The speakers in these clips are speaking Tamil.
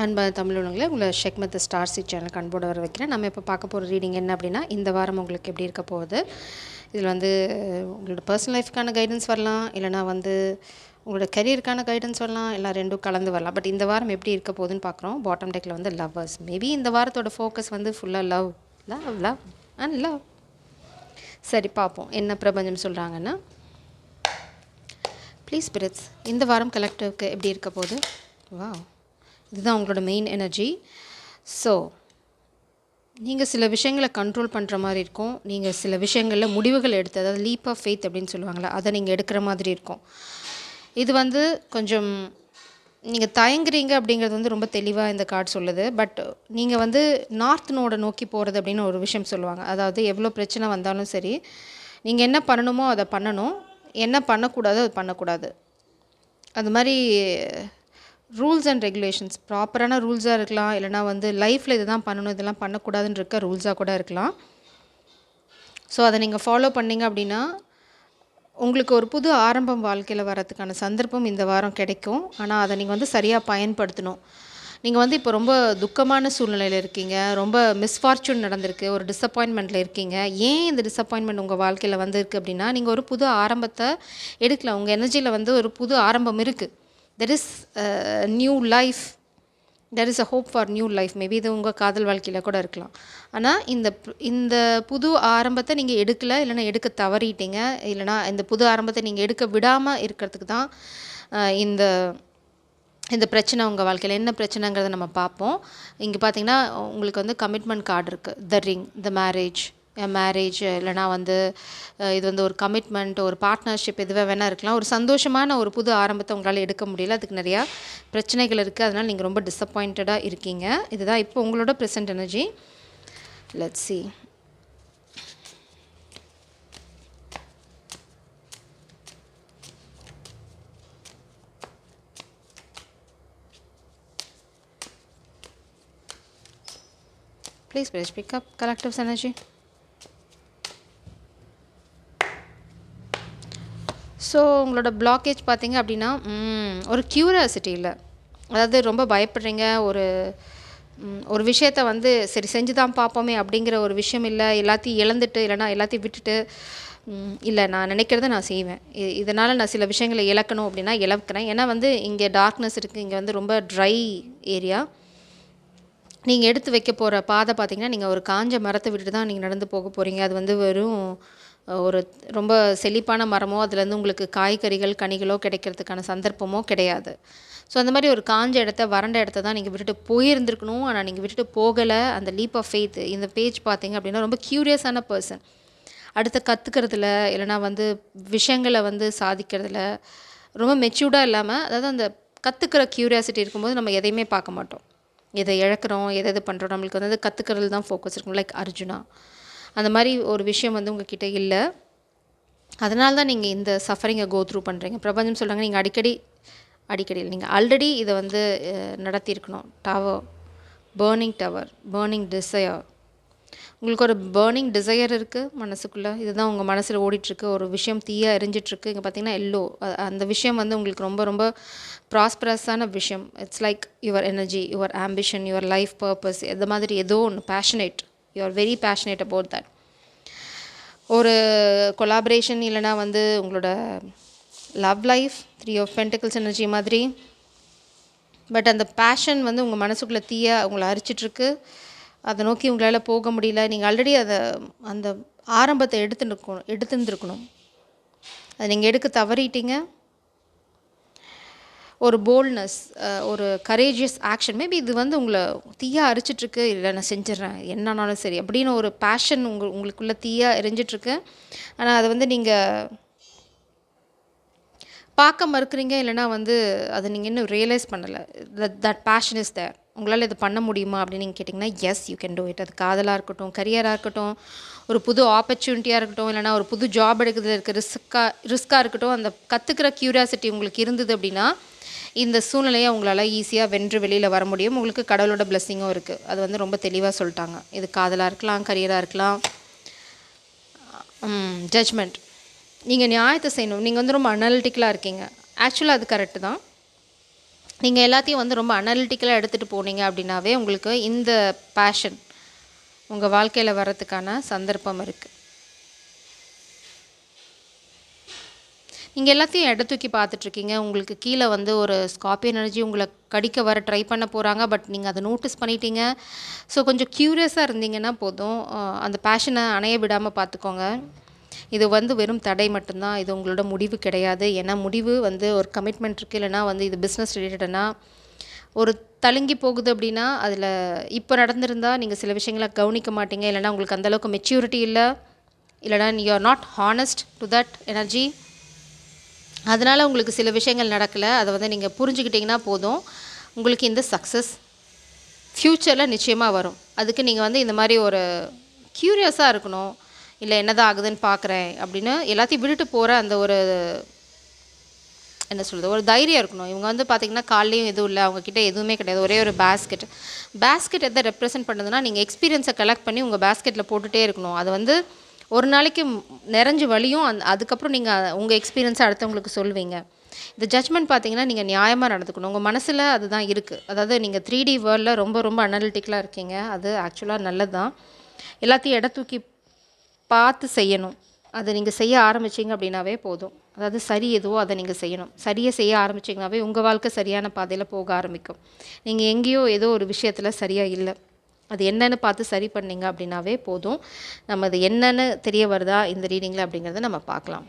அன்பா தமிழ் உள்ளவங்களே உங்களை ஷெக்மத் ஸ்டார் சீட் சேனலுக்கு அன்போடு வர வைக்கிறேன். நம்ம இப்போ பார்க்க போகிற ரீடிங் என்ன அப்படின்னா, இந்த வாரம் உங்களுக்கு எப்படி இருக்க போகுது. இதில் உங்களோட பர்சனல் லைஃப்க்கான கைடன்ஸ் வரலாம், இல்லைனா உங்களோட கரியருக்கான கைடன்ஸ் வரலாம், எல்லாம் ரெண்டும் கலந்து வரலாம். பட் இந்த வாரம் எப்படி இருக்க போகுதுன்னு பார்க்குறோம். Bottom டெக்கில் lovers. மேபி இந்த வாரத்தோட ஃபோக்கஸ் ஃபுல்லாக love love love and love. சரி, பார்ப்போம் என்ன பிரபஞ்சம் சொல்கிறாங்கன்னா. ப்ளீஸ் ஸ்பிரிட்ஸ், இந்த வாரம் கலெக்டிவ்க்கு எப்படி இருக்க போகுது. இதுதான் உங்களோட மெயின் எனர்ஜி. ஸோ நீங்கள் சில விஷயங்களை கண்ட்ரோல் பண்ணுற மாதிரி இருக்கும். நீங்கள் சில விஷயங்களில் முடிவுகள் எடுத்து, அதாவது லீப் ஆஃப் ஃபெய்த் அப்படின்னு சொல்லுவாங்களே, அதை நீங்கள் எடுக்கிற மாதிரி இருக்கும். இது கொஞ்சம் நீங்கள் தயங்குறீங்க அப்படிங்கிறது ரொம்ப தெளிவாக இந்த கார்டு சொல்லுது. பட் நீங்கள் நார்த் நோடை நோக்கி போகிறது அப்படின்னு ஒரு விஷயம் சொல்லுவாங்க. அதாவது எவ்வளோ பிரச்சனை வந்தாலும் சரி, நீங்கள் என்ன பண்ணணுமோ அதை பண்ணணும், என்ன பண்ணக்கூடாதோ அது பண்ணக்கூடாது. அது மாதிரி ரூல்ஸ் அண்ட் ரெகுலேஷன்ஸ், ப்ராப்பரான ரூல்ஸாக இருக்கலாம், இல்லைனா லைஃப்பில் இது தான் பண்ணணும், இதெல்லாம் பண்ணக்கூடாதுன்னு இருக்க ரூல்ஸாக கூட இருக்கலாம். ஸோ அதை நீங்கள் ஃபாலோ பண்ணிங்க அப்படின்னா உங்களுக்கு ஒரு புது ஆரம்பம் வாழ்க்கையில் வரதுக்கான சந்தர்ப்பம் இந்த வாரம் கிடைக்கும். ஆனால் அதை நீங்கள் சரியாக பயன்படுத்தணும். நீங்கள் இப்போ ரொம்ப துக்கமான சூழ்நிலையில் இருக்கீங்க, ரொம்ப மிஸ்ஃபார்ச்சூன் நடந்திருக்கு, ஒரு டிஸப்பாயின்மெண்ட்டில் இருக்கீங்க. ஏன் இந்த டிஸப்பாயின்மெண்ட் உங்கள் வாழ்க்கையில் வந்திருக்கு அப்படின்னா, நீங்கள் ஒரு புது ஆரம்பத்தை எடுக்கலாம். உங்கள் எனர்ஜியில் ஒரு புது ஆரம்பம் இருக்குது. there is a new life, there is a hope for new life. Maybe இது உங்கள் காதல் வாழ்க்கையில் கூட இருக்கலாம். ஆனால் இந்த புது ஆரம்பத்தை நீங்கள் எடுக்கலை, இல்லைனா எடுக்க தவறிட்டீங்க, இல்லைனா இந்த புது ஆரம்பத்தை நீங்கள் எடுக்க விடாமல் இருக்கிறதுக்கு தான் இந்த பிரச்சனை உங்கள் வாழ்க்கையில். என்ன பிரச்சனைங்கிறத நம்ம பார்ப்போம். இங்கே பார்த்தீங்கன்னா உங்களுக்கு கமிட்மெண்ட் கார்டு இருக்குது. த ரிங், த மேரேஜ், இல்லைனா இது ஒரு கமிட்மெண்ட், ஒரு பார்ட்னர்ஷிப், எதுவே வேணால் இருக்கலாம். ஒரு சந்தோஷமான ஒரு புது ஆரம்பத்தை உங்களால் எடுக்க முடியல. அதுக்கு நிறையா பிரச்சனைகள் இருக்குது. அதனால் நீங்கள் ரொம்ப டிஸப்பாயிண்டடாக இருக்கீங்க. இதுதான் இப்போ உங்களோட present energy. Let's see. Please pick up collective's energy. So உங்களோட பிளாக்கேஜ் பார்த்தீங்க அப்படின்னா ஒரு க்யூரியாசிட்டி இல்லை. அதாவது ரொம்ப பயப்படுறீங்க. ஒரு விஷயத்தை சரி செஞ்சு தான் பார்ப்போமே அப்படிங்கிற ஒரு விஷயம் இல்லை. எல்லாத்தையும் இழந்துட்டு, இல்லைனா எல்லாத்தையும் விட்டுட்டு, இல்லை நான் நினைக்கிறத நான் செய்வேன், இதனால் நான் சில விஷயங்களை இழக்கணும் அப்படின்னா இழக்கிறேன். ஏன்னா இங்கே டார்க்னஸ் இருக்குது, இங்கே ரொம்ப ட்ரை ஏரியா. நீங்கள் எடுத்து வைக்க போகிற பாதை பார்த்திங்கன்னா, நீங்கள் ஒரு காஞ்ச மரத்தை விட்டுட்டு தான் நீங்கள் நடந்து போக போகிறீங்க. அது வெறும் ஒரு ரொம்ப செழிப்பான மரமோ, அதுலேருந்து உங்களுக்கு காய்கறிகள் கனிகளோ கிடைக்கிறதுக்கான சந்தர்ப்பமோ கிடையாது. ஸோ அந்த மாதிரி ஒரு காஞ்ச இடத்த, வறண்ட இடத்த தான் நீங்கள் விட்டுட்டு போயிருந்துருக்கணும். ஆனால் நீங்கள் விட்டுட்டு போகலை. அந்த லீப் ஆஃப் ஃபெய்த், இந்த பேஜ் பார்த்திங்க அப்படின்னா ரொம்ப க்யூரியஸான பர்சன். அடுத்த கற்றுக்கிறதுல, இல்லைனா விஷயங்களை சாதிக்கிறதுல ரொம்ப மெச்சூர்டாக இல்லாமல், அதாவது அந்த கற்றுக்கிற க்யூரியாசிட்டி இருக்கும்போது நம்ம எதையுமே பார்க்க மாட்டோம். எதை இழக்கிறோம், எது பண்ணுறோம், நம்மளுக்கு கற்றுக்கிறது தான் ஃபோக்கஸ் இருக்கும். லைக் அர்ஜுனா, அந்த மாதிரி ஒரு விஷயம் உங்ககிட்ட இல்லை. அதனால தான் நீங்கள் இந்த சஃபரிங்கை கோ த்ரூ பண்ணுறீங்க. பிரபஞ்சம் சொல்கிறாங்க, நீங்கள் அடிக்கடி நீங்கள் ஆல்ரெடி இதை நடத்தியிருக்கணும். Burning desire. உங்களுக்கு ஒரு பேர்னிங் டிசையர் இருக்குது மனசுக்குள்ளே. இதுதான் உங்கள் மனசில் ஓடிட்டுருக்கு. ஒரு விஷயம் தீயாக எரிஞ்சிட்ருக்கு. இங்கே பார்த்தீங்கன்னா எல்லோ, அந்த விஷயம் உங்களுக்கு ரொம்ப ரொம்ப ப்ராஸ்பரஸான விஷயம். It's like your energy, your ambition, your life purpose, எது மாதிரி ஏதோ ஒன்று passionate. You are very passionate about that. ஒரு கொலாபரேஷன், இல்லைனா உங்களோட love life, 3 of Pentacles energy மாதிரி. பட் அந்த பேஷன் உங்கள் மனசுக்குள்ளே தீயாக உங்களை அரிச்சிட்ருக்கு. அதை நோக்கி உங்களால் போக முடியல. நீங்கள் ஆல்ரெடி அந்த ஆரம்பத்தை எடுத்துருந்துருக்கணும். அதை நீங்கள் எடுக்க தவறிட்டீங்க. ஒரு போல்ட்னஸ், ஒரு கரேஜியஸ் ஆக்ஷன். மேபி இது உங்களை தீயாக அரிச்சிட்ருக்கு. இல்லை நான் செஞ்சிடறேன் என்னன்னாலும் சரி அப்படின்னு ஒரு பேஷன் உங்களுக்குள்ளே தீயாக எரிஞ்சிட்ருக்கு. ஆனால் அதை நீங்கள் பார்க்க மறுக்கிறீங்க. இல்லைனா அதை நீங்கள் இன்னும் ரியலைஸ் பண்ணலை. That passion is there. உங்களால் இது பண்ண முடியுமா அப்படின்னு நீங்கள் கேட்டிங்கன்னா, yes you can do it. அது காதலாக இருக்கட்டும், கரியராக இருக்கட்டும், ஒரு புது ஆப்பர்ச்சுனிட்டியாக இருக்கட்டும், இல்லைனா ஒரு புது ஜாப் எடுக்கிறதுல இருக்க ரிஸ்க்காக இருக்கட்டும், அந்த கற்றுக்கிற க்யூரியாசிட்டி உங்களுக்கு இருந்தது அப்படின்னா இந்த சூழ்நிலையை உங்களால் ஈஸியாக வென்று வெளியில் வர முடியும். உங்களுக்கு கடவுளோட பிளெஸ்ஸிங்கும் இருக்குது. அது ரொம்ப தெளிவாக சொல்லிட்டாங்க. இது காதலாக இருக்கலாம், கரியராக இருக்கலாம். ஜட்ஜ்மெண்ட், நீங்கள் நியாயத்தை செய்யணும். நீங்கள் ரொம்ப அனலிட்டிக்கலாக இருக்கீங்க. ஆக்சுவலாக அது கரெக்டு தான். நீங்கள் எல்லாத்தையும் வந்து ரொம்ப அனலிட்டிக்கலாக எடுத்துகிட்டு போனீங்க அப்படின்னாவே உங்களுக்கு இந்த பேஷன் உங்கள் வாழ்க்கையில் வர்றதுக்கான சந்தர்ப்பம் இருக்குது. நீங்கள் எல்லாத்தையும் எடை தூக்கி பார்த்துட்ருக்கீங்க. உங்களுக்கு கீழே வந்து ஒரு ஸ்கார்பியன் எனர்ஜி உங்களை கடிக்க வர ட்ரை பண்ண போகிறாங்க. பட் நீங்கள் அதை நோட்டீஸ் பண்ணிட்டீங்க. ஸோ கொஞ்சம் க்யூரியஸாக இருந்தீங்கன்னா போதும். அந்த பேஷனை அணைய விடாமல் பார்த்துக்கோங்க. இது வந்து வெறும் தடை மட்டும்தான். இது உங்களோட முடிவு கிடையாது. ஏன்னா முடிவு வந்து ஒரு கமிட்மெண்ட் இருக்குது, இல்லைனா வந்து இது பிஸ்னஸ் ரிலேட்டட்னா ஒரு தழுங்கி போகுது அப்படின்னா அதில் இப்போ நடந்திருந்தால் நீங்கள் சில விஷயங்களை கவனிக்க மாட்டீங்க, இல்லைனா உங்களுக்கு அந்தளவுக்கு மெச்சூரிட்டி இல்லை, இல்லைனா you are not honest to that energy. அதனால் உங்களுக்கு சில விஷயங்கள் நடக்கலை. அதை வந்து நீங்கள் புரிஞ்சுக்கிட்டிங்கன்னா போதும். உங்களுக்கு இந்த சக்ஸஸ் ஃப்யூச்சரில் நிச்சயமாக வரும். அதுக்கு நீங்கள் வந்து இந்த மாதிரி ஒரு க்யூரியஸாக இருக்கணும். இல்லை என்னதான் ஆகுதுன்னு பார்க்குறேன் அப்படின்னு எல்லாத்தையும் விட்டுட்டு போகிற அந்த ஒரு என்ன சொல்கிறது, ஒரு தைரியம் இருக்கணும். இவங்க வந்து பார்த்திங்கன்னா காலையும் எதுவும் இல்லை, அவங்கக்கிட்ட எதுவுமே கிடையாது, ஒரே ஒரு பேஸ்கெட் எதை ரெப்ரசென்ட் பண்ணுதுன்னா நீங்கள் எக்ஸ்பீரியன்ஸை கலெக்ட் பண்ணி உங்கள் பேஸ்கெட்டில் போட்டுகிட்டே இருக்கணும். அது வந்து ஒரு நாளைக்கு நிறைஞ்சு வழியும் அதுக்கப்புறம் நீங்கள் உங்கள் எக்ஸ்பீரியன்ஸை அடுத்தவங்களுக்கு சொல்வீங்க. இந்த ஜட்ஜ்மெண்ட் பார்த்தீங்கன்னா நீங்கள் நியாயமாக நடந்துக்கணும். உங்கள் மனசில் அதுதான் இருக்குது. அதாவது நீங்கள் 3D வேர்ல்டில் ரொம்ப ரொம்ப அனலிட்டிக்கலாக இருக்கீங்க. அது ஆக்சுவலாக நல்லது தான். எல்லாத்தையும் எடை தூக்கி பார்த்து செய்யணும். அதை நீங்கள் செய்ய ஆரம்பிச்சிங்க அப்படின்னாவே போதும். அதாவது சரி எதுவோ அதை நீங்கள் செய்யணும். சரியை செய்ய ஆரம்பிச்சிங்கனாவே உங்கள் வாழ்க்கை சரியான பாதையில் போக ஆரம்பிக்கும். நீங்கள் எங்கேயோ ஏதோ ஒரு விஷயத்தில் சரியாக இல்லை, அது என்னன்னு பார்த்து சரி பண்ணிங்க அப்படின்னாவே போதும். நம்ம அது என்னன்னு தெரிய வருதா இந்த ரீடிங்கில் அப்படிங்கிறத நம்ம பார்க்கலாம்.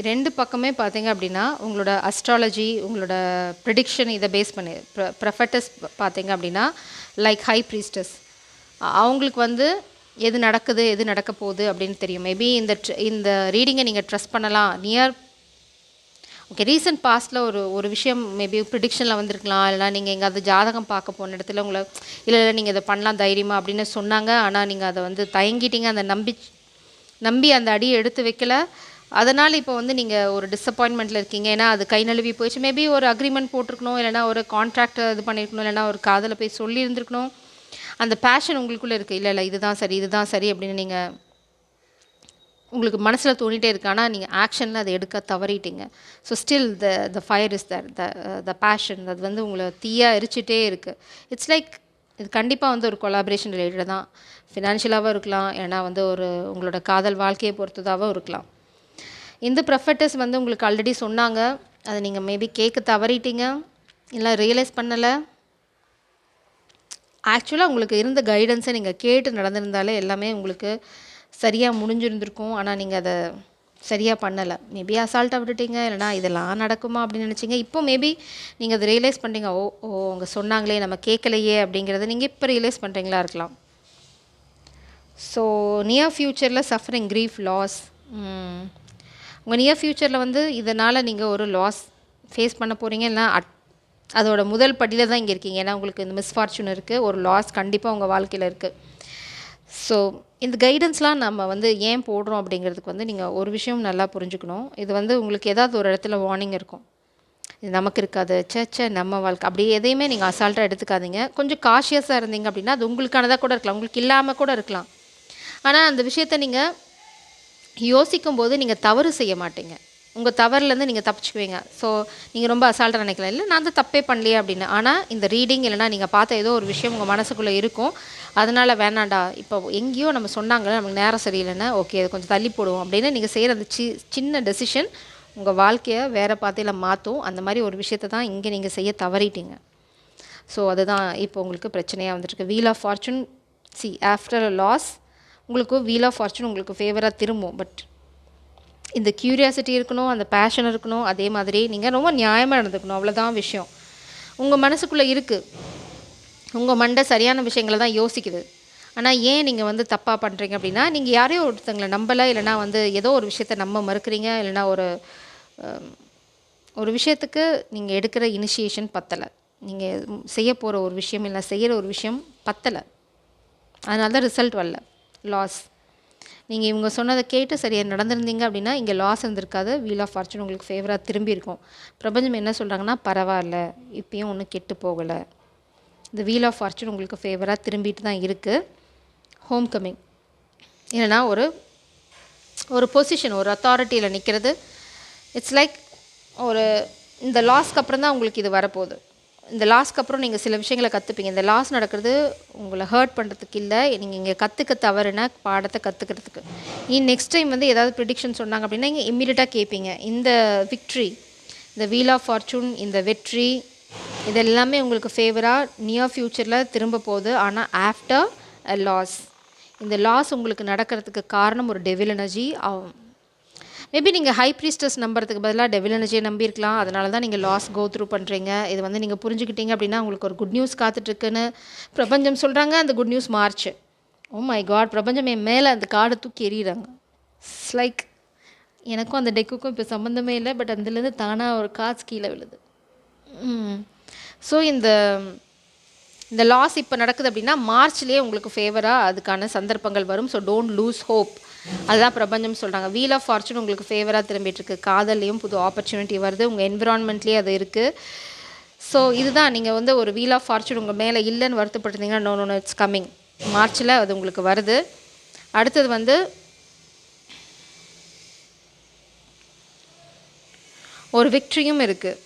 ரெண்டு பக்கமே பார்த்தீங்க அப்படின்னா உங்களோட அஸ்ட்ராலஜி, உங்களோட ப்ரிடிக்ஷன் இதை பேஸ் பண்ணி ப்ரொஃபட்டஸ் பார்த்தீங்க அப்படின்னா லைக் ஹை ப்ரீஸ்டஸ், அவங்களுக்கு வந்து எது நடக்குது எது நடக்க போகுது அப்படின்னு தெரியும். மேபி இந்த ரீடிங்கை நீங்கள் ட்ரஸ்ட் பண்ணலாம். ஓகே, ரீசன்ட் பாஸ்ட்டில் ஒரு விஷயம் மேபி ப்ரிடிக்ஷனில் வந்திருக்கலாம், இல்லைனா நீங்கள் எங்கேயாவது ஜாதகம் பார்க்க போன இடத்துல உங்களை இல்லை நீங்கள் இதை பண்ணலாம் தைரியமாக அப்படின்னு சொன்னாங்க. ஆனால் நீங்கள் அதை வந்து தயங்கிட்டீங்க, அந்த நம்பி அந்த அடியை எடுத்து வைக்கல. அதனால் இப்போ வந்து நீங்கள் ஒரு டிஸப்பாயின்மெண்ட்டில் இருக்கீங்க. ஏன்னா அது கை நழுவி போயிடுச்சு. மேபி ஒரு அக்ரிமெண்ட் போட்டிருக்கணும், இல்லைனா ஒரு கான்ட்ராக்டை இது பண்ணியிருக்கணும், இல்லைனா ஒரு காதில் போய் சொல்லியிருந்துருக்கணும். அந்த பேஷன் உங்களுக்குள்ளே இருக்குது. இல்லை இதுதான் சரி அப்படின்னு நீங்கள் உங்களுக்கு மனசில் தோணிகிட்டே இருக்கு. ஆனால் நீங்கள் ஆக்ஷனில் அதை எடுக்க தவறிட்டீங்க. So still the fire is there, the passion அது வந்து உங்களை தீயாக எரிச்சிட்டே இருக்குது. இட்ஸ் லைக் இது கண்டிப்பாக வந்து ஒரு கொலாபரேஷன் ரிலேட்டட் தான். ஃபினான்ஷியலாகவும் இருக்கலாம், ஏன்னா வந்து ஒரு உங்களோட காதல் வாழ்க்கையை பொறுத்ததாகவும் இருக்கலாம். இந்த ப்ரொஃபட்டஸ் வந்து உங்களுக்கு ஆல்ரெடி சொன்னாங்க, அதை நீங்கள் மேபி கேட்க தவறிட்டீங்க, இல்லை ரியலைஸ் பண்ணலை. ஆக்சுவலாக உங்களுக்கு இருந்த கைடன்ஸை நீங்கள் கேட்டு நடந்திருந்தாலே எல்லாமே உங்களுக்கு சரியாக முடிஞ்சிருந்திருக்கும். ஆனால் நீங்கள் அதை சரியாக பண்ணலை. மேபி அசால்ட்டாக விட்டுட்டீங்க, இல்லைனா இதெல்லாம் நடக்குமா அப்படின்னு நினச்சிங்க. இப்போ மேபி நீங்கள் அதை ரியலைஸ் பண்ணுறீங்க. அவங்க சொன்னாங்களே நம்ம கேட்கலையே அப்படிங்கிறத நீங்கள் இப்போ ரியலைஸ் பண்ணுறீங்களா இருக்கலாம். ஸோ நியர் ஃப்யூச்சரில் சஃபரிங், க்ரீஃப், லாஸ், உங்கள் நியர் ஃப்யூச்சரில் வந்து இதனால் நீங்கள் ஒரு லாஸ் ஃபேஸ் பண்ண போகிறீங்க. இல்லைனா அதோட முதல் படியில் தான் இங்கே இருக்கீங்க. ஏன்னா உங்களுக்கு இந்த மிஸ்ஃபார்ச்சூன் இருக்குது, ஒரு லாஸ் கண்டிப்பாக உங்கள் வாழ்க்கையில் இருக்குது. ஸோ இந்த கைடன்ஸ்லாம் நம்ம வந்து ஏன் போடுறோம் அப்படிங்கிறதுக்கு வந்து நீங்கள் ஒரு விஷயம் நல்லா புரிஞ்சுக்கணும். இது வந்து உங்களுக்கு ஏதாவது ஒரு இடத்துல வார்னிங் இருக்கும். இது நமக்கு இருக்காது, நம்ம வாழ்க்கை, அப்படி எதையுமே நீங்கள் அசால்ட்டாக எடுத்துக்காதீங்க. கொஞ்சம் காஷியஸாக இருந்தீங்க அப்படின்னா அது உங்களுக்கானதாக கூட இருக்கலாம், உங்களுக்கு இல்லாமல் கூட இருக்கலாம். ஆனால் அந்த விஷயத்தை நீங்கள் யோசிக்கும் போது நீங்கள் தவறு செய்ய மாட்டீங்க. உங்கள் தவறுலேருந்து நீங்கள் தப்பிச்சுக்குவீங்க. ஸோ நீங்கள் ரொம்ப அசால்ட்டாக நினைக்கலாம், இல்லை நான் தான் தப்பே பண்ணலையே அப்படின்னு. ஆனால் இந்த ரீடிங் இல்லைனா நீங்கள் பார்த்த ஏதோ ஒரு விஷயம் உங்கள் மனசுக்குள்ளே இருக்கும். அதனால் வேணாண்டா, இப்போ எங்கேயோ நம்ம சொன்னாங்களே நமக்கு நேரம் சரியில்லைன்னா ஓகே அதை கொஞ்சம் தள்ளி போடுவோம் அப்படின்னு நீங்கள் செய்கிற அந்த சின்ன டெசிஷன் உங்கள் வாழ்க்கையை வேறு பாதையில் மாற்றும். அந்த மாதிரி ஒரு விஷயத்தை தான் இங்கே நீங்கள் செய்ய தவறிட்டீங்க. ஸோ அதுதான் இப்போ உங்களுக்கு பிரச்சனையாக வந்துருக்கு. Wheel of fortune, after a loss உங்களுக்கு வீல் ஆஃப் ஃபார்ச்சூன் உங்களுக்கு ஃபேவராக திரும்பும். பட் இந்த க்யூரியாசிட்டி இருக்கணும், அந்த பேஷன் இருக்கணும். அதே மாதிரி நீங்கள் ரொம்ப நியாயமாக நடந்துக்கணும், அவ்வளோதான் விஷயம். உங்கள் மனசுக்குள்ளே இருக்குது, உங்கள் மண்டை சரியான விஷயங்களை தான் யோசிக்குது. ஆனால் ஏன் நீங்கள் வந்து தப்பாக பண்ணுறீங்க அப்படின்னா நீங்கள் யாரையோ ஒருத்தங்களை நம்பலை, இல்லைனா வந்து ஏதோ ஒரு விஷயத்தை நம்ப மறுக்கிறீங்க, இல்லைனா ஒரு விஷயத்துக்கு நீங்கள் எடுக்கிற இனிஷியேஷன் பத்தலை. நீங்கள் செய்ய போகிற ஒரு விஷயம் இல்லை செய்கிற ஒரு விஷயம் பத்தலை, அதனால தான் ரிசல்ட் வரல, லாஸ். நீங்கள் இவங்க சொன்னதை கேட்டு சரியாக நடந்திருந்தீங்க அப்படின்னா இங்கே லாஸ் இருந்திருக்காது. வீல் ஆஃப் ஃபார்ச்சூன் உங்களுக்கு ஃபேவராக திரும்பி இருக்கும். பிரபஞ்சம் என்ன சொல்கிறாங்கன்னா, பரவாயில்ல இப்பயும் ஒன்றும் கெட்டு போகலை, இந்த வீல் ஆஃப் ஃபார்ச்சூன் உங்களுக்கு ஃபேவராக திரும்பிட்டு தான் இருக்குது. ஹோம் கம்மிங் இல்லைனா ஒரு பொசிஷன், ஒரு அத்தாரிட்டியில் நிற்கிறது. இட்ஸ் லைக் ஒரு இந்த லாஸ்க்கு அப்புறம் தான் உங்களுக்கு இது வரப்போகுது. இந்த லாஸ்க்கு அப்புறம் நீங்கள் சில விஷயங்களை கற்றுப்பீங்க. இந்த லாஸ் நடக்கிறது உங்களை ஹர்ட் பண்ணுறதுக்கு இல்லை, நீங்கள் இங்கே கற்றுக்க தவறுன பாடத்தை கற்றுக்கிறதுக்கு. நெக்ஸ்ட் டைம் வந்து ஏதாவது ப்ரிடிக்ஷன் சொன்னாங்க அப்படின்னா இங்கே இம்மீடியட்டாக கேட்பீங்க. இந்த விக்ட்ரி, இந்த வீல் ஆஃப் ஃபார்ச்சூன், இந்த வெற்றி, இது எல்லாமே உங்களுக்கு ஃபேவராக நியர் ஃப்யூச்சரில் திரும்ப போகுது. ஆனால் ஆஃப்டர் அ லாஸ், இந்த லாஸ் உங்களுக்கு நடக்கிறதுக்கு காரணம் ஒரு டெவில் எனர்ஜி. மேபி நீங்கள் ஹை ப்ரீஸ்டர்ஸ் நம்புறதுக்கு பதிலாக டெவில் எனர்ஜியை நம்பியிருக்கலாம். அதனால தான் நீங்கள் லாஸ் கோ த்ரூ பண்ணுறீங்க. இது வந்து நீங்கள் புரிஞ்சுக்கிட்டீங்க அப்படின்னா உங்களுக்கு ஒரு குட் நியூஸ் காத்துட்ருக்குன்னு பிரபஞ்சம் சொல்கிறாங்க. அந்த good news March. Oh my God, பிரபஞ்சம் என் மேலே அந்த கார்டை தூக்கி எறிகிறாங்க. இட்ஸ் லைக் எனக்கும் அந்த டெக்குக்கும் இப்போ சம்மந்தமே இல்லை, பட் அதுலேருந்து தானாக ஒரு காசு கீழே விழுது. ஸோ இந்த லாஸ் இப்போ நடக்குது அப்படின்னா மார்ச்லேயே உங்களுக்கு ஃபேவராக அதுக்கான சந்தர்ப்பங்கள் வரும். So don't loose hope. அதுதான் பிரபஞ்சம் சொல்கிறாங்க. வீல் ஆஃப் ஃபார்ச்சூன் உங்களுக்கு ஃபேவராக திரும்பிட்டுருக்கு. காதல்லையும் புது ஆப்பர்ச்சுனிட்டி வருது, உங்கள் என்விரான்மெண்ட்லேயே அது இருக்குது. ஸோ இதுதான் நீங்கள் வந்து ஒரு வீல் ஆஃப் ஃபார்ச்சூன் உங்கள் மேலே இல்லைன்னு வருத்தப்பட்டிருந்தீங்கன்னா நோ இட்ஸ் கம்மிங். மார்ச்சில் அது உங்களுக்கு வருது. அடுத்தது வந்து ஒரு விக்ட்ரியும் இருக்குது.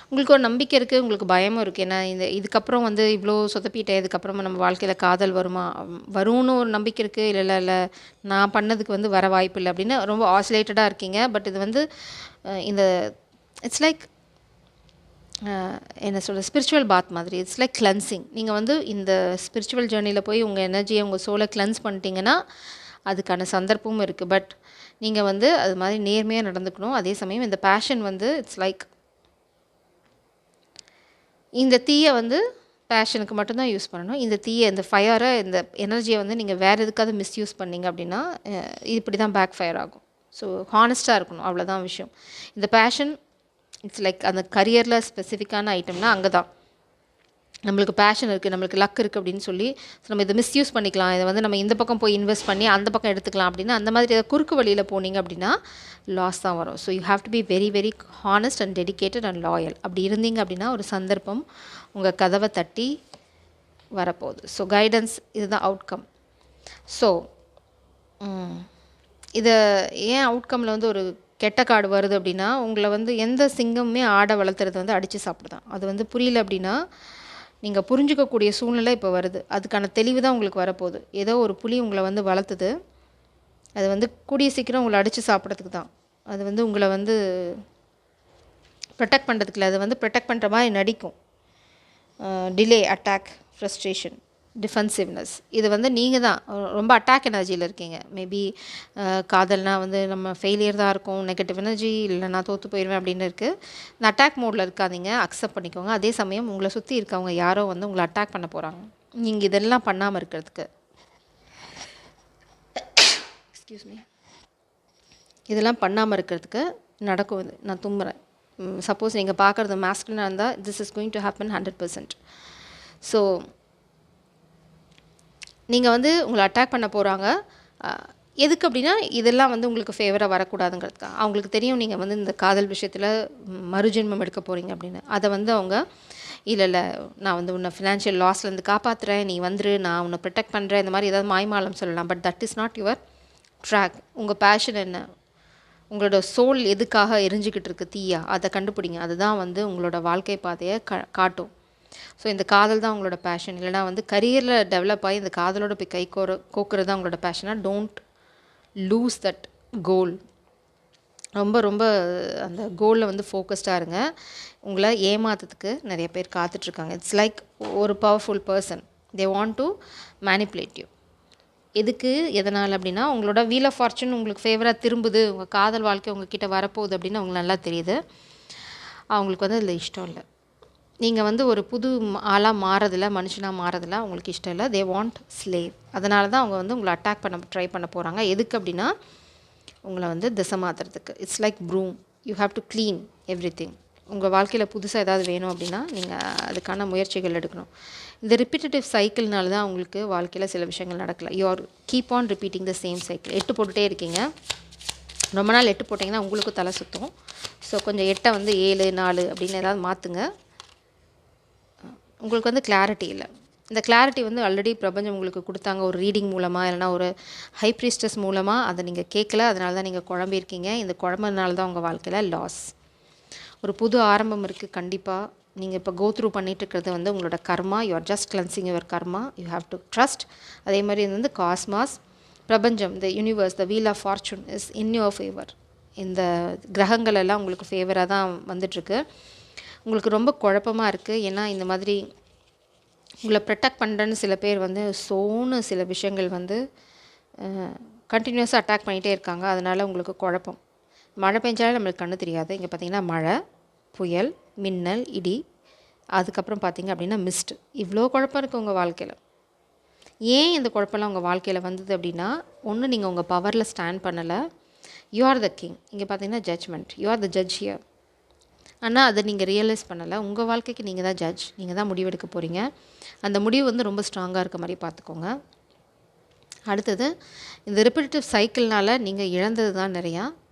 உங்களுக்கு ஒரு நம்பிக்கை இருக்குது, உங்களுக்கு பயமும் இருக்குது. ஏன்னா இதுக்கப்புறம் வந்து இவ்வளோ சொதப்பிட்டேன், இதுக்கப்புறமா நம்ம வாழ்க்கையில் காதல் வரும்னு ஒரு நம்பிக்கை இருக்குது. இல்லை நான் பண்ணதுக்கு வந்து வர வாய்ப்பு இல்லை அப்படின்னு ரொம்ப ஆசிலேட்டடாக இருக்கீங்க. பட் இது வந்து இந்த இட்ஸ் லைக் என்ன சொல்கிற ஸ்பிரிச்சுவல் பாத் மாதிரி. It's like cleansing. நீங்கள் வந்து இந்த ஸ்பிரிச்சுவல் ஜேர்னியில் போய் உங்கள் எனர்ஜியை, உங்கள் சோலை கிளென்ஸ் பண்ணிட்டீங்கன்னா அதுக்கான சந்தர்ப்பமும் இருக்குது. பட் நீங்கள் வந்து அது மாதிரி நேர்மையாக நடந்துக்கணும். அதே சமயம் இந்த பேஷன் வந்து இட்ஸ் லைக் இந்த தீயை வந்து பேஷனுக்கு மட்டும்தான் யூஸ் பண்ணணும். இந்த தீயை, இந்த ஃபயரை, இந்த எனர்ஜியை வந்து நீங்கள் வேறு எதுக்காவது மிஸ்யூஸ் பண்ணிங்க அப்படின்னா இப்படி தான் பேக் ஃபயர் ஆகும். ஸோ ஹானஸ்ட்டாக இருக்கணும், அவ்வளோதான் விஷயம். இந்த பேஷன் இட்ஸ் லைக் அந்த கரியரில் ஸ்பெசிஃபிக்கான ஐட்டம்னா அங்கே தான் நம்மளுக்கு பேஷன் இருக்குது, நம்மளுக்கு லக் இருக்குது அப்படின்னு சொல்லி நம்ம இதை மிஸ்யூஸ் பண்ணிக்கலாம். இதை வந்து நம்ம இந்த பக்கம் போய் இன்வெஸ்ட் பண்ணி அந்த பக்கம் எடுத்துக்கலாம் அப்படின்னா அந்த மாதிரி ஏதாவது குறுக்கு வழியில் போனீங்க அப்படின்னா லாஸ் தான் வரும். So you have to be very very honest and dedicated and loyal. அப்படி இருந்தீங்க அப்படின்னா ஒரு சந்தர்ப்பம் உங்கள் கதவை தட்டி வரப்போகுது. ஸோ கைடன்ஸ் இதுதான் அவுட்கம். ஸோ இதை ஏன் அவுட்கமில் வந்து ஒரு கெட்ட கார்டு வருது அப்படின்னா உங்களை வந்து எந்த சிங்கமுமே ஆடை வளர்த்துறது வந்து அடித்து சாப்பிடுதான். அது வந்து புரியல அப்படின்னா நீங்கள் புரிஞ்சிக்கக்கூடிய சூழ்நிலை இப்போ வருது. அதுக்கான தெளிவு தான் உங்களுக்கு வரப்போகுது. ஏதோ ஒரு புலி உங்களை வந்து வளர்த்துது, அது வந்து கூடிய சீக்கிரம் உங்களை அடித்து சாப்பிட்றதுக்கு தான். அது வந்து உங்களை வந்து ப்ரொடெக்ட் பண்ணுறதுக்கு இல்லை, அது வந்து ப்ரொடெக்ட் பண்ணுற மாதிரி நடிக்கும். டிலே, அட்டாக், ஃப்ரஸ்ட்ரேஷன், டிஃபென்சிவ்னஸ், இது வந்து நீங்கள் தான் ரொம்ப அட்டாக் எனர்ஜியில் இருக்கீங்க. மேபி காதல்னால் வந்து நம்ம ஃபெயிலியர் தான் இருக்கும், நெகட்டிவ் எனர்ஜி, இல்லை நான் தோற்று போயிடுவேன் அப்படின்னு இருக்குது. இந்த அட்டாக் மோடில் இருக்காதீங்க, அக்செப்ட் பண்ணிக்கோங்க. அதே சமயம் உங்களை சுற்றி இருக்கவங்க யாரோ வந்து உங்களை அட்டாக் பண்ண போகிறாங்க. நீங்கள் இதெல்லாம் பண்ணாமல் இருக்கிறதுக்கு, எக்ஸ்கியூஸ் மீ, இதெல்லாம் பண்ணாமல் இருக்கிறதுக்கு நடக்கும். இது நான் தும்புறேன். சப்போஸ் நீங்கள் பார்க்குறது மாஸ்குலினாக இருந்தால் this is going to happen 100%. So நீங்கள் வந்து உங்களை அட்டாக் பண்ண போகிறாங்க. எதுக்கு அப்படின்னா இதெல்லாம் வந்து உங்களுக்கு ஃபேவராக வரக்கூடாதுங்கிறதுக்காக. அவங்களுக்கு தெரியும் நீங்கள் வந்து இந்த காதல் விஷயத்தில் மறுஜென்மம் எடுக்க போகிறீங்க அப்படின்னு. அதை வந்து அவங்க இல்லை நான் வந்து உன்னை ஃபினான்ஷியல் லாஸ்லேருந்து காப்பாற்றுறேன், நீ வந்துரு, நான் உன்னை ப்ரொடெக்ட் பண்ணுறேன், இந்த மாதிரி ஏதாவது மாய்மாலம் சொல்லலாம். But that is not your track. உங்கள் பேஷன் என்ன, உங்களோட சோல் எதுக்காக எரிஞ்சிக்கிட்டு இருக்குது தீயா, அதை கண்டுபிடிங்க. அதுதான் வந்து உங்களோட வாழ்க்கை பாதையை காட்டும். ஸோ இந்த காதல் தான் உங்களோட பேஷன். இல்லைனா வந்து கரியரில் டெவலப் ஆகி இந்த காதலோட போய் கோக்குறது தான் உங்களோட பேஷனாக. Don't lose that goal. ரொம்ப ரொம்ப அந்த கோலில் வந்து ஃபோக்கஸ்டாக இருங்க. உங்களை ஏமாத்துறதுக்கு நிறைய பேர் காத்துட்ருக்காங்க. இட்ஸ் லைக் ஒரு powerful person, they want to manipulate you. எதுக்கு, எதனால் அப்படின்னா உங்களோட வீல் ஆஃப் ஃபார்ச்சூன் உங்களுக்கு ஃபேவராக திரும்புது, உங்கள் காதல் வாழ்க்கை உங்ககிட்ட வரப்போகுது அப்படின்னு அவங்களுக்கு நல்லா தெரியுது. அவங்களுக்கு வந்து அதில் இஷ்டம் இல்லை. நீங்கள் வந்து ஒரு புது ஆளாக மாறதில்ல, மனுஷனாக மாறதில்ல அவங்களுக்கு இஷ்டம் இல்லை. They want slave. அதனால தான் அவங்க வந்து உங்களை அட்டாக் பண்ண ட்ரை பண்ண போகிறாங்க. எதுக்கு அப்படின்னா உங்களை வந்து திசை மாற்றுறதுக்கு. It's like broom, you have to clean every thing. உங்கள் வாழ்க்கையில் புதுசாக ஏதாவது வேணும் அப்படின்னா நீங்கள் அதுக்கான முயற்சிகள் எடுக்கணும். இந்த ரிப்பீட்டேட்டிவ் சைக்கிள்னால தான் உங்களுக்கு வாழ்க்கையில் சில விஷயங்கள் நடக்கலை. You are keep on repeating the same cycle. 8 போட்டுகிட்டே இருக்கீங்க. ரொம்ப நாள் 8 போட்டிங்கன்னா உங்களுக்கும் தலை சுற்றும். ஸோ கொஞ்சம் 8 வந்து 7, 4 அப்படின்னு ஏதாவது மாற்றுங்க. உங்களுக்கு வந்து கிளாரிட்டி இல்லை. இந்த கிளாரிட்டி வந்து ஆல்ரெடி பிரபஞ்சம் உங்களுக்கு கொடுத்தாங்க ஒரு ரீடிங் மூலமாக, இல்லைனா ஒரு ஹை ப்ரீஸ்டஸ் மூலமாக. அதை நீங்கள் கேட்கல, அதனால தான் நீங்கள் குழம்பியிருக்கீங்க. இந்த குழம்புனால தான் உங்கள் வாழ்க்கையில் லாஸ். ஒரு புது ஆரம்பம் இருக்குது கண்டிப்பாக. நீங்கள் இப்போ கோ த்ரூ பண்ணிகிட்டு இருக்கிறது வந்து உங்களோட கர்மா. You are just cleansing your karma. You have to trust. அதே மாதிரி இது வந்து காஸ்மாஸ், பிரபஞ்சம், the universe, the wheel of fortune is in your favour. இந்த கிரகங்கள் எல்லாம் உங்களுக்கு ஃபேவராக தான் வந்துட்டுருக்கு. உங்களுக்கு ரொம்ப குழப்பமாக இருக்குது. ஏன்னா இந்த மாதிரி உங்களை ப்ரொடெக்ட் பண்ணுறேன்னு சில பேர் வந்து சோன்னு சில விஷயங்கள் வந்து கண்டினியூஸாக அட்டாக் பண்ணிகிட்டே இருக்காங்க. அதனால் உங்களுக்கு குழப்பம். மழை பெஞ்சாலே நம்மளுக்கு கண்ணு தெரியாது. இங்கே பார்த்திங்கன்னா மழை, புயல், மின்னல், இடி, அதுக்கப்புறம் பார்த்திங்க அப்படின்னா மிஸ்ட். இவ்வளோ குழப்பம் இருக்குது உங்கள் வாழ்க்கையில். ஏன் இந்த குழப்பம்லாம் உங்கள் வாழ்க்கையில் வந்தது அப்படின்னா, ஒன்று நீங்கள் உங்கள் பவரில் ஸ்டாண்ட் பண்ணலை. You are the king. இங்கே பார்த்தீங்கன்னா judgement. You are the judge here. ஆனால் அதை நீங்கள் ரியலைஸ் பண்ணலை. உங்கள் வாழ்க்கைக்கு நீங்கள் தான் ஜட்ஜ். நீங்கள் தான் முடிவெடுக்க போகிறீங்க. அந்த முடிவு வந்து ரொம்ப ஸ்ட்ராங்காக இருக்க மாதிரி பார்த்துக்கோங்க. அடுத்தது, இந்த ரிப்பீட்டேட்டிவ் சைக்கிள்னால் நீங்கள் இழந்தது தான் நிறையா.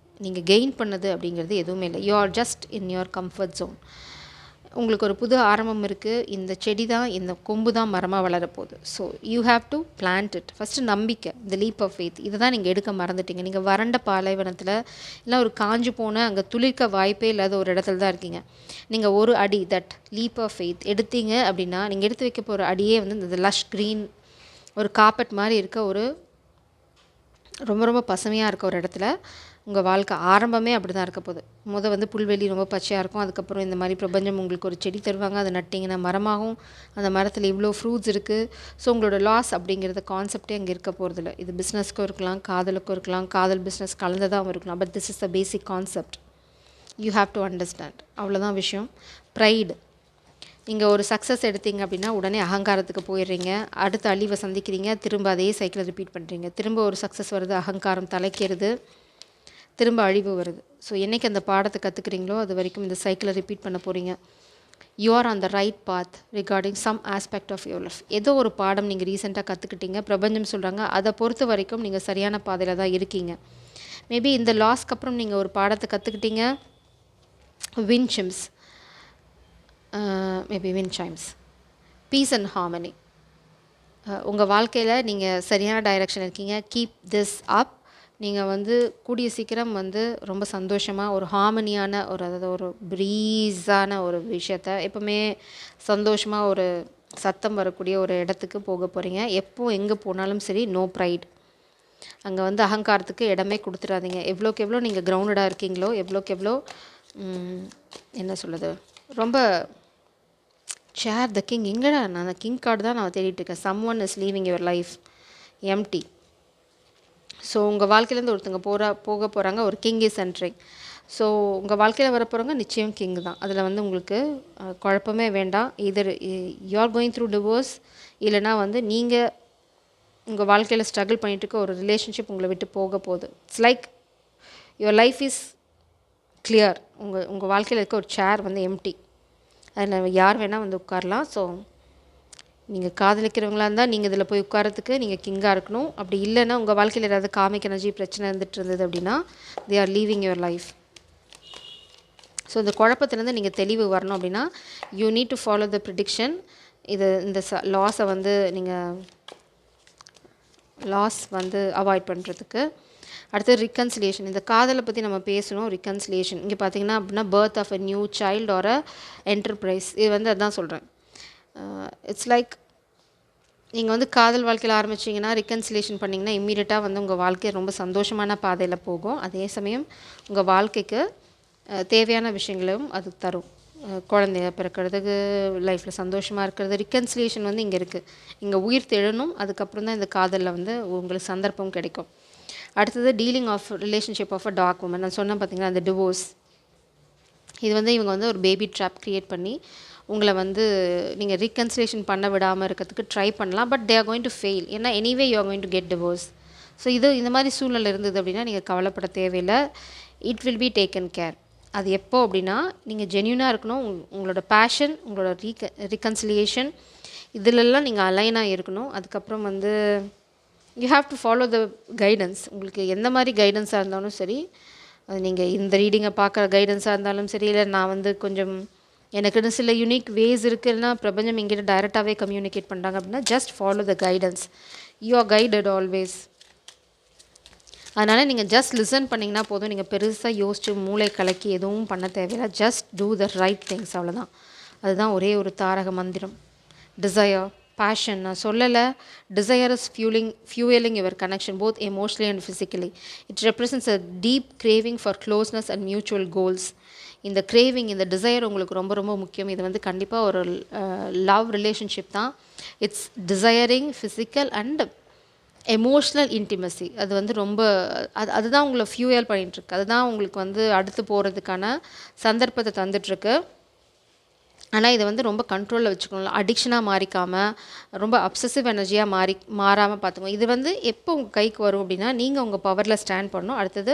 நீங்கள் கெயின் பண்ணது அப்படிங்கிறது எதுவுமே இல்லை. You are just in your comfort zone. உங்களுக்கு ஒரு புது ஆரம்பம் இருக்குது. இந்த செடி தான், இந்த கொம்பு தான் மரமாக வளரப்போகுது. So you have to plant it. First நம்பிக்கை, இந்த லீப் ஆஃப் ஃபெய்த், இதை தான் நீங்கள் எடுக்க மறந்துட்டீங்க. நீங்கள் வறண்ட பாலைவனத்தில் இல்லை ஒரு காஞ்சு போன அங்கே துளிர்க்க வாய்ப்பே இல்லாத ஒரு இடத்துல தான் இருக்கீங்க. நீங்கள் ஒரு அடி, தட் லீப் ஆஃப் ஃபெய்த் எடுத்தீங்க அப்படின்னா, நீங்கள் எடுத்து வைக்க போகிற அடியே வந்து இந்த லஷ் க்ரீன், ஒரு கார்பெட் மாதிரி இருக்க ஒரு ரொம்ப ரொம்ப பசுமையாக இருக்க ஒரு இடத்துல உங்கள் வாழ்க்கை ஆரம்பமே அப்படி தான் இருக்க போகுது. வந்து புல்வெளி ரொம்ப பச்சையாக இருக்கும். அதுக்கப்புறம் இந்த மாதிரி பிரபஞ்சம் உங்களுக்கு ஒரு செடி தருவாங்க. அதை நட்டிங்கன்னா மரமாகும். அந்த மரத்தில் இவ்வளோ ஃப்ரூட்ஸ் இருக்குது. ஸோ உங்களோட லாஸ் அப்படிங்கிறத கான்செப்டே அங்கே இருக்க போகிறதில்ல. இது பிஸ்னஸ்க்கும் இருக்கலாம், காதலுக்கும் இருக்கலாம், காதல் பிஸ்னஸ் கலந்ததாகவும் இருக்கலாம். But this is the basic concept. You have to understand. அவ்வளோதான் விஷயம். ப்ரைடு. நீங்கள் ஒரு சக்ஸஸ் எடுத்தீங்க அப்படின்னா உடனே அகங்காரத்துக்கு போயிடுறீங்க. அடுத்த அழிவை சந்திக்கிறீங்க. திரும்ப அதே சைக்கிளை ரிப்பீட் பண்ணுறீங்க. திரும்ப ஒரு சக்ஸஸ் வருது, அகங்காரம் தலைக்கிறது, திரும்ப அழிவு வருது. ஸோ என்றைக்கு அந்த பாடத்தை கற்றுக்குறீங்களோ அது வரைக்கும் இந்த சைக்கிளை ரிப்பீட் பண்ண போகிறீங்க. You are on the right path regarding some aspect of your life. ஏதோ ஒரு பாடம் நீங்கள் ரீசெண்டாக கற்றுக்கிட்டீங்க. பிரபஞ்சம் சொல்கிறாங்க அதை பொறுத்த வரைக்கும் நீங்கள் சரியான பாதையில் தான் இருக்கீங்க. மேபி இந்த லாஸ்க்கு அப்புறம் நீங்கள் ஒரு பாடத்தை கற்றுக்கிட்டீங்க. Wind chimes, maybe wind chimes, peace and harmony. உங்கள் வாழ்க்கையில் நீங்கள் சரியான டைரெக்ஷன் இருக்கீங்க. Keep this up. நீங்கள் வந்து கூடிய சீக்கிரம் வந்து ரொம்ப சந்தோஷமாக ஒரு ஹார்மனியான ஒரு, அதாவது ஒரு ப்ரீஸான ஒரு விஷயத்த, எப்போவுமே சந்தோஷமாக ஒரு சத்தம் வரக்கூடிய ஒரு இடத்துக்கு போக போகிறீங்க. எப்போ எங்கே போனாலும் சரி, நோ ப்ரைட். அங்கே வந்து அகங்காரத்துக்கு இடமே கொடுத்துடாதீங்க. எவ்வளோக்கு எவ்வளோ நீங்கள் கிரவுண்டடாக இருக்கீங்களோ, எவ்வளோக்கு எவ்வளோ என்ன சொல்லுது, ரொம்ப ஷேர் த கிங். எங்கடா நான் அந்த கிங் கார்டு தான் நான் தேடிட்டு இருக்கேன். Someone is leaving your life empty. So உங்கள் வாழ்க்கையிலேருந்து ஒருத்தங்க போக போகிறாங்க. ஒரு கிங் இஸ் என்ட்ரிங். ஸோ உங்கள் வாழ்க்கையில் வர போகிறவங்க நிச்சயம் கிங் தான். அதில் வந்து உங்களுக்கு குழப்பமே வேண்டாம். இதர் you are going through divorce, இல்லைனா வந்து நீங்கள் உங்கள் வாழ்க்கையில் ஸ்ட்ரகிள் பண்ணிகிட்டு இருக்க ஒரு ரிலேஷன்ஷிப் உங்களை விட்டு போக போகுது. It's like your life is clear. உங்கள் வாழ்க்கையில் இருக்க ஒரு சேர் வந்து எம்டி. அதில் யார் வேணால் வந்து உட்காரலாம். ஸோ நீங்கள் காதலிக்கிறவங்களா இருந்தால் நீங்கள் இதில் போய் உட்காரத்துக்கு நீங்கள் கிங்காக இருக்கணும். அப்படி இல்லைன்னா உங்கள் வாழ்க்கையில் ஏதாவது காமிக் எனர்ஜி பிரச்சனை இருந்துகிட்டு இருந்தது அப்படின்னா, they are leaving your life. So இந்த குழப்பத்திலேருந்து நீங்கள் தெளிவு வரணும் அப்படின்னா, you need to follow the prediction. இந்த லாஸை வந்து நீங்கள் அவாய்ட் பண்ணுறதுக்கு. அடுத்து ரிகன்சிலியேஷன். இந்த காதலை பற்றி நம்ம பேசணும். ரிகன்சிலியேஷன் இங்கே பார்த்தீங்கன்னா அப்படின்னா birth of a new child or a enterprise. இது வந்து அதான் சொல்கிறேன். இட்ஸ் லைக் நீங்கள் வந்து காதல் வாழ்க்கையில் ஆரம்பிச்சிங்கன்னா, ரிகன்சிலேஷன் பண்ணிங்கன்னா இம்மீடியட்டாக வந்து உங்கள் வாழ்க்கை ரொம்ப சந்தோஷமான பாதையில் போகும். அதே சமயம் உங்கள் வாழ்க்கைக்கு தேவையான விஷயங்களும் அது தரும். குழந்தைய பிறக்கிறதுக்கு, லைஃப்பில் சந்தோஷமாக இருக்கிறது. ரிகன்சிலேஷன் வந்து இங்கே இருக்குது. இங்கே உயிர் தெழணும். அதுக்கப்புறம் தான் இந்த காதலில் வந்து உங்களுக்கு சந்தர்ப்பம் கிடைக்கும். அடுத்தது dealing of relationship of a dark woman. நான் சொன்னேன் பார்த்தீங்கன்னா, அந்த டிவோர்ஸ். இது வந்து இவங்க வந்து ஒரு பேபி ட்ராப் க்ரியேட் பண்ணி உங்களை வந்து நீங்கள் ரீகன்சிலேஷன் பண்ண விடாமல் இருக்கிறதுக்கு ட்ரை பண்ணலாம். But they are going to fail. ஏன்னா anyway you are going to get divorce. So இந்த மாதிரி சூழ்நிலை இருந்தது அப்படின்னா நீங்கள் கவலைப்பட தேவையில்லை. It will be taken care. அது எப்போ அப்படின்னா, நீங்கள் ஜென்யூனாக இருக்கணும். உங்களோட பேஷன், உங்களோட ரிகன்சிலியேஷன், இதிலெல்லாம் நீங்கள் அலைனாக இருக்கணும். அதுக்கப்புறம் வந்து you have to follow the guidance. உங்களுக்கு எந்த மாதிரி கைடன்ஸாக இருந்தாலும் சரி, அது நீங்கள் இந்த ரீடிங்கை பார்க்குற கைடன்ஸாக இருந்தாலும் சரி, இல்லை நான் வந்து கொஞ்சம் எனக்குன்னு சில யூனிக் வேஸ் இருக்குன்னா பிரபஞ்சம் எங்கிட்ட டைரெக்டாகவே கம்யூனிகேட் பண்ணுறாங்க அப்படின்னா just follow the guidance. You are guided always. அதனால் நீங்கள் ஜஸ்ட் லிசன் பண்ணிங்கன்னா போதும். நீங்கள் பெருசாக யோசித்து மூளை கலக்கி எதுவும் பண்ண தேவையில்லை. Just do the right things, அவ்வளோதான். அதுதான் ஒரே ஒரு தாரக மந்திரம். டிசையர், பேஷன், நான் சொல்லலை. Desire is fueling your connection both emotionally and physically. It represents a deep craving for closeness and mutual goals. இந்த கிரேவிங், இந்த டிசையர் உங்களுக்கு ரொம்ப ரொம்ப முக்கியம். இது வந்து கண்டிப்பாக ஒரு லவ் ரிலேஷன்ஷிப் தான். It's desiring physical and emotional intimacy. அது வந்து ரொம்ப அதுதான் உங்களை ஃபியூயல் பண்ணிகிட்ருக்கு. அதுதான் உங்களுக்கு வந்து அடுத்து போகிறதுக்கான சந்தர்ப்பத்தை தந்துட்டுருக்கு. ஆனால் இதை வந்து ரொம்ப கண்ட்ரோலில் வச்சுக்கணும். அடிக்ஷனாக மாறிக்காமல் ரொம்ப அப்சசிவ் எனர்ஜியாக மாறாமல் பார்த்துக்கோங்க. இது வந்து எப்போ உங்கள் கைக்கு வரும் அப்படின்னா நீங்கள் உங்கள் பவரில் ஸ்டாண்ட் பண்ணணும். அடுத்தது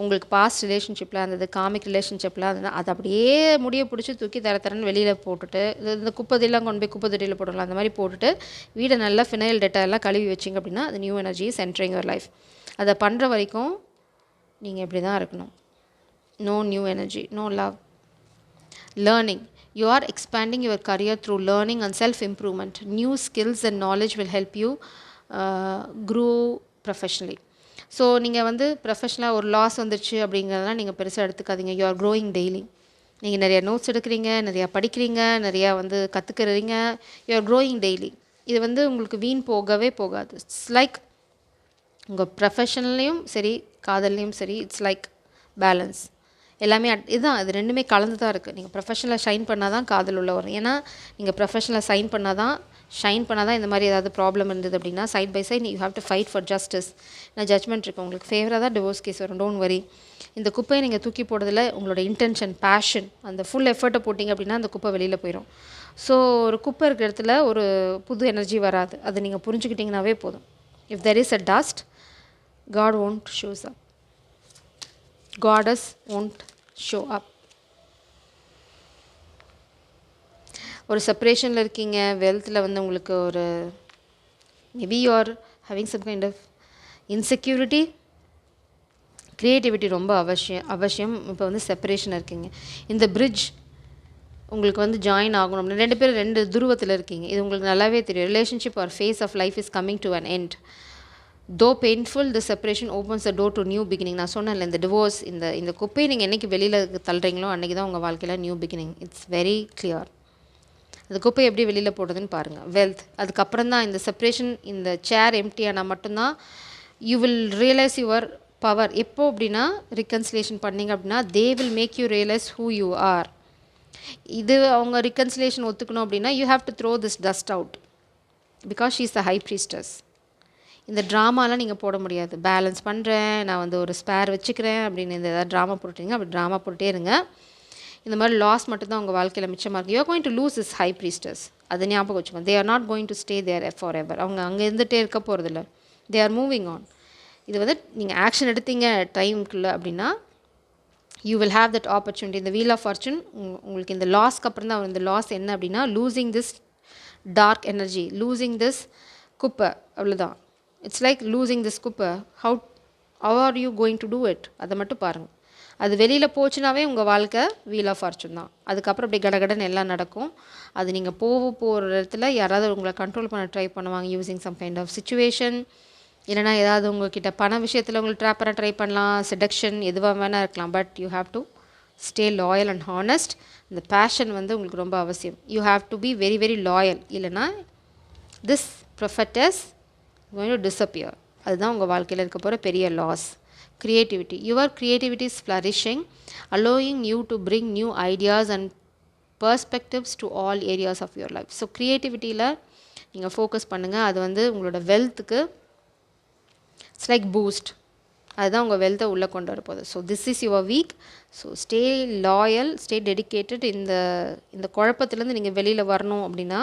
உங்களுக்கு பாஸ்ட் ரிலேஷன்ஷிப்பில் இருந்தது, காமிக் ரிலேஷன்ஷிப்பில் இருந்தது, அதை அப்படியே முடிய பிடிச்சி தூக்கி தரன்னு வெளியில் போட்டுட்டு, இந்த குப்பைதெல்லாம் கொண்டு போய் குப்பை தொட்டியில் போடலாம். அந்த மாதிரி போட்டுட்டு வீடை நல்லா ஃபினைல் டெட்டா எல்லாம் கழுவி வச்சிங்க அப்படின்னா அது new energy is entering your life. அதை பண்ணுற வரைக்கும் நீங்கள் இப்படி தான் இருக்கணும். No new energy, no love. Learning. You are expanding your career through learning and self-improvement. New skills and knowledge will help you grow professionally. So நீங்கள் வந்து ப்ரொஃபஷ்னலாக ஒரு லாஸ் வந்துடுச்சு அப்படிங்கிறதெல்லாம் நீங்கள் பெருசாக எடுத்துக்காதீங்க. You are growing daily. நீங்கள் நிறையா நோட்ஸ் எடுக்கிறீங்க, நிறையா படிக்கிறீங்க, நிறையா வந்து கற்றுக்கிறீங்க. You are growing daily. இது வந்து உங்களுக்கு வீண் போகவே போகாது. இட்ஸ் லைக் உங்கள் ப்ரொஃபஷன்லேயும் சரி, காதல்லையும் சரி, இட்ஸ் லைக் பேலன்ஸ். எல்லாமே இதுதான், இது ரெண்டுமே கலந்து தான் இருக்குது. நீங்கள் ப்ரொஃபஷனலாக ஷைன் பண்ணால் தான் காதல் உள்ள வரும். ஏன்னா நீங்கள் ப்ரொஃபஷனலாக ஷைன் பண்ணால் தான் இந்த மாதிரி ஏதாவது ப்ராப்ளம் இருந்தது அப்படின்னா side by side you have to fight for justice. நான் ஜட்மெண்ட் இருக்குது. உங்களுக்கு ஃபேவராக தான் டிவோர்ஸ் கேஸ் வரும். Don't worry. இந்த குப்பையை நீங்கள் தூக்கி போடுறதுல உங்களோட இன்டென்ஷன், பேஷன், அந்த ஃபுல் எஃபர்ட்டை போட்டிங்க அப்படின்னா அந்த குப்பை வெளியில் போயிடும். ஸோ ஒரு குப்பை இருக்கிற இடத்துல ஒரு புது எனர்ஜி வராது. அதை நீங்கள் புரிஞ்சுக்கிட்டிங்கனாவே போதும். If there is a dust, God won't shows up. Goddess won't show up. ஒரு செப்பரேஷனில் இருக்கீங்க, வெல்த்தில் வந்து உங்களுக்கு ஒரு maybe you are having some kind of insecurity. Creativity ரொம்ப அவசியம். இப்போ வந்து செப்பரேஷன் இருக்கீங்க. இந்த பிரிட்ஜ் உங்களுக்கு வந்து ஜாயின் ஆகணும் அப்படின்னா 2 பேரும் 2 துருவத்தில் இருக்கீங்க. இது உங்களுக்கு நல்லாவே தெரியும். Relationship are phase of life is coming to an end. Though painful, the separation opens the door to new beginning. நான் சொன்னேன்ல, இந்த டிவோர்ஸ், இந்த குப்பையை நீங்கள் என்றைக்கு வெளியில் தள்ளுறீங்களோ அன்றைக்கி தான் உங்கள் வாழ்க்கையில் new beginning. It's very clear. அந்த குப்பையை எப்படி வெளியில் போடுறதுன்னு பாருங்கள். வெல்த், அதுக்கப்புறம் தான் இந்த செப்பரேஷன், இந்த சேர் எம்டியானால் மட்டும்தான் you will realise your power. எப்போ அப்படின்னா ரிகன்சிலேஷன் பண்ணிங்க அப்படின்னா they will make you realise who you are. இது அவங்க ரிகன்சிலேஷன் ஒத்துக்கணும் அப்படின்னா you have to throw this dust out because she is the high priestess. இந்த ட்ராமாலாம் நீங்கள் போட முடியாது. பேலன்ஸ் பண்ணுறேன், நான் வந்து ஒரு ஸ்பேர் வச்சுக்கிறேன் அப்படின்னு இந்த ஏதாவது ட்ராமா போட்டுட்டீங்க. அப்படி ட்ராமா போட்டுட்டே இருங்க. இந்த மாதிரி லாஸ் மட்டும்தான் உங்கள் வாழ்க்கையில் மிச்சமாக இருக்குது. You are going to lose is high priestess. அது ஞாபகம் வச்சுக்கோங்க. They are not going to stay there forever. அவங்க அங்கே இருந்துகிட்டே இருக்க போகிறதில்ல. They are moving on. இது வந்து நீங்கள் ஆக்ஷன் எடுத்தீங்க டைமுக்குள்ளே அப்படின்னா you will have that opportunity. இந்த வீல் ஆஃப் ஃபார்ச்சூன் உங்களுக்கு இந்த லாஸ்க்கு அப்புறம் தான். இந்த லாஸ் என்ன அப்படின்னா losing this dark energy, losing this குப்பை, அவ்வளோதான். இட்ஸ் லைக் லூசிங் திஸ் குப்பை. How are you going to do it? அதை மட்டும் பாருங்கள். அது வெளியில் போச்சுனாவே உங்கள் வாழ்க்கை வீல் ஆஃப் ஃபார்ச்சூன் தான். அதுக்கப்புறம் அப்படி கடகடன்னு எல்லாம் நடக்கும். அது நீங்கள் போகிற இடத்துல யாராவது உங்களை கண்ட்ரோல் பண்ண ட்ரை பண்ணுவாங்க using some kind of situation. இல்லைனா ஏதாவது உங்கள்கிட்ட பண விஷயத்தில் உங்களுக்கு ட்ராப் பண்ண ட்ரை பண்ணலாம். செடக்ஷன் எதுவாக வேணால் இருக்கலாம். But you have to stay loyal and honest. இந்த பேஷன் வந்து உங்களுக்கு ரொம்ப அவசியம். You have to be very very loyal. இல்லைனா திஸ் ப்ரொஃபட்டஸ் going to disappear. அதுதான் உங்கள் வாழ்க்கையில் இருக்க போகிற பெரிய loss. creativity. Your creativity is flourishing, allowing you to bring new ideas and perspectives to all areas of your life. So க்ரியேட்டிவிட்டியில் நீங்கள் ஃபோக்கஸ் பண்ணுங்கள். அது வந்து உங்களோட வெல்த்துக்கு இட்ஸ் லைக் பூஸ்ட். அதுதான் உங்கள் வெல்த்தை உள்ளே கொண்டு வரப்போகுது. So this is your week. So stay loyal, stay dedicated. இந்த குழப்பத்துலேருந்து நீங்கள் வெளியில் வரணும் அப்படின்னா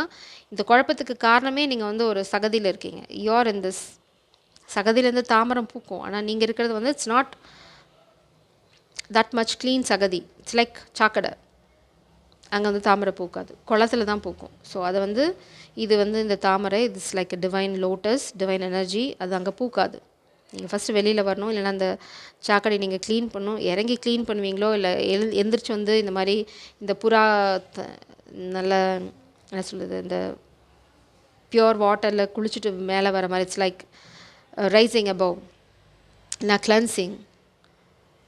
இந்த குழப்பத்துக்கு காரணமே நீங்கள் வந்து ஒரு சகதியில் இருக்கீங்க. You are in this. சகதியிலேருந்து தாமரம் பூக்கும். ஆனால் நீங்கள் இருக்கிறது வந்து it's not that much clean சகதி. இட்ஸ் லைக் சாக்கடை. அங்கே வந்து தாமரை பூக்காது, குளத்துல தான் பூக்கும். ஸோ அதை வந்து இது வந்து இந்த தாமரை it's like divine lotus, divine energy. அது அங்கே பூக்காது. நீங்கள் ஃபஸ்ட்டு வெளியில் வரணும். இல்லைனா அந்த சாக்கடை நீங்கள் க்ளீன் பண்ணணும். இறங்கி க்ளீன் பண்ணுவீங்களோ இல்லை எந்திரிச்சு வந்து இந்த மாதிரி இந்த புறா நல்ல என்ன சொல்லுது, இந்த பியோர் வாட்டரில் குளிச்சுட்டு மேலே வர மாதிரி இட்ஸ் லைக் ரைசிங் அபவ், நான் கிளன்சிங்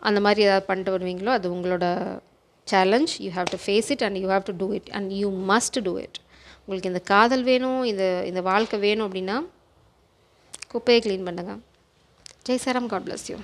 அந்த மாதிரி ஏதாவது பண்ணிட்டு வருவீங்களோ அது உங்களோட challenge. You have to face it and you have to do it and you must do it. உங்களுக்கு இந்த காதல் வேணும், இந்த வாழ்க்கை வேணும் அப்படின்னா குப்பையை க்ளீன் பண்ணுங்கள். ஜெய் சாராம், காட் பிளஸ் யூ.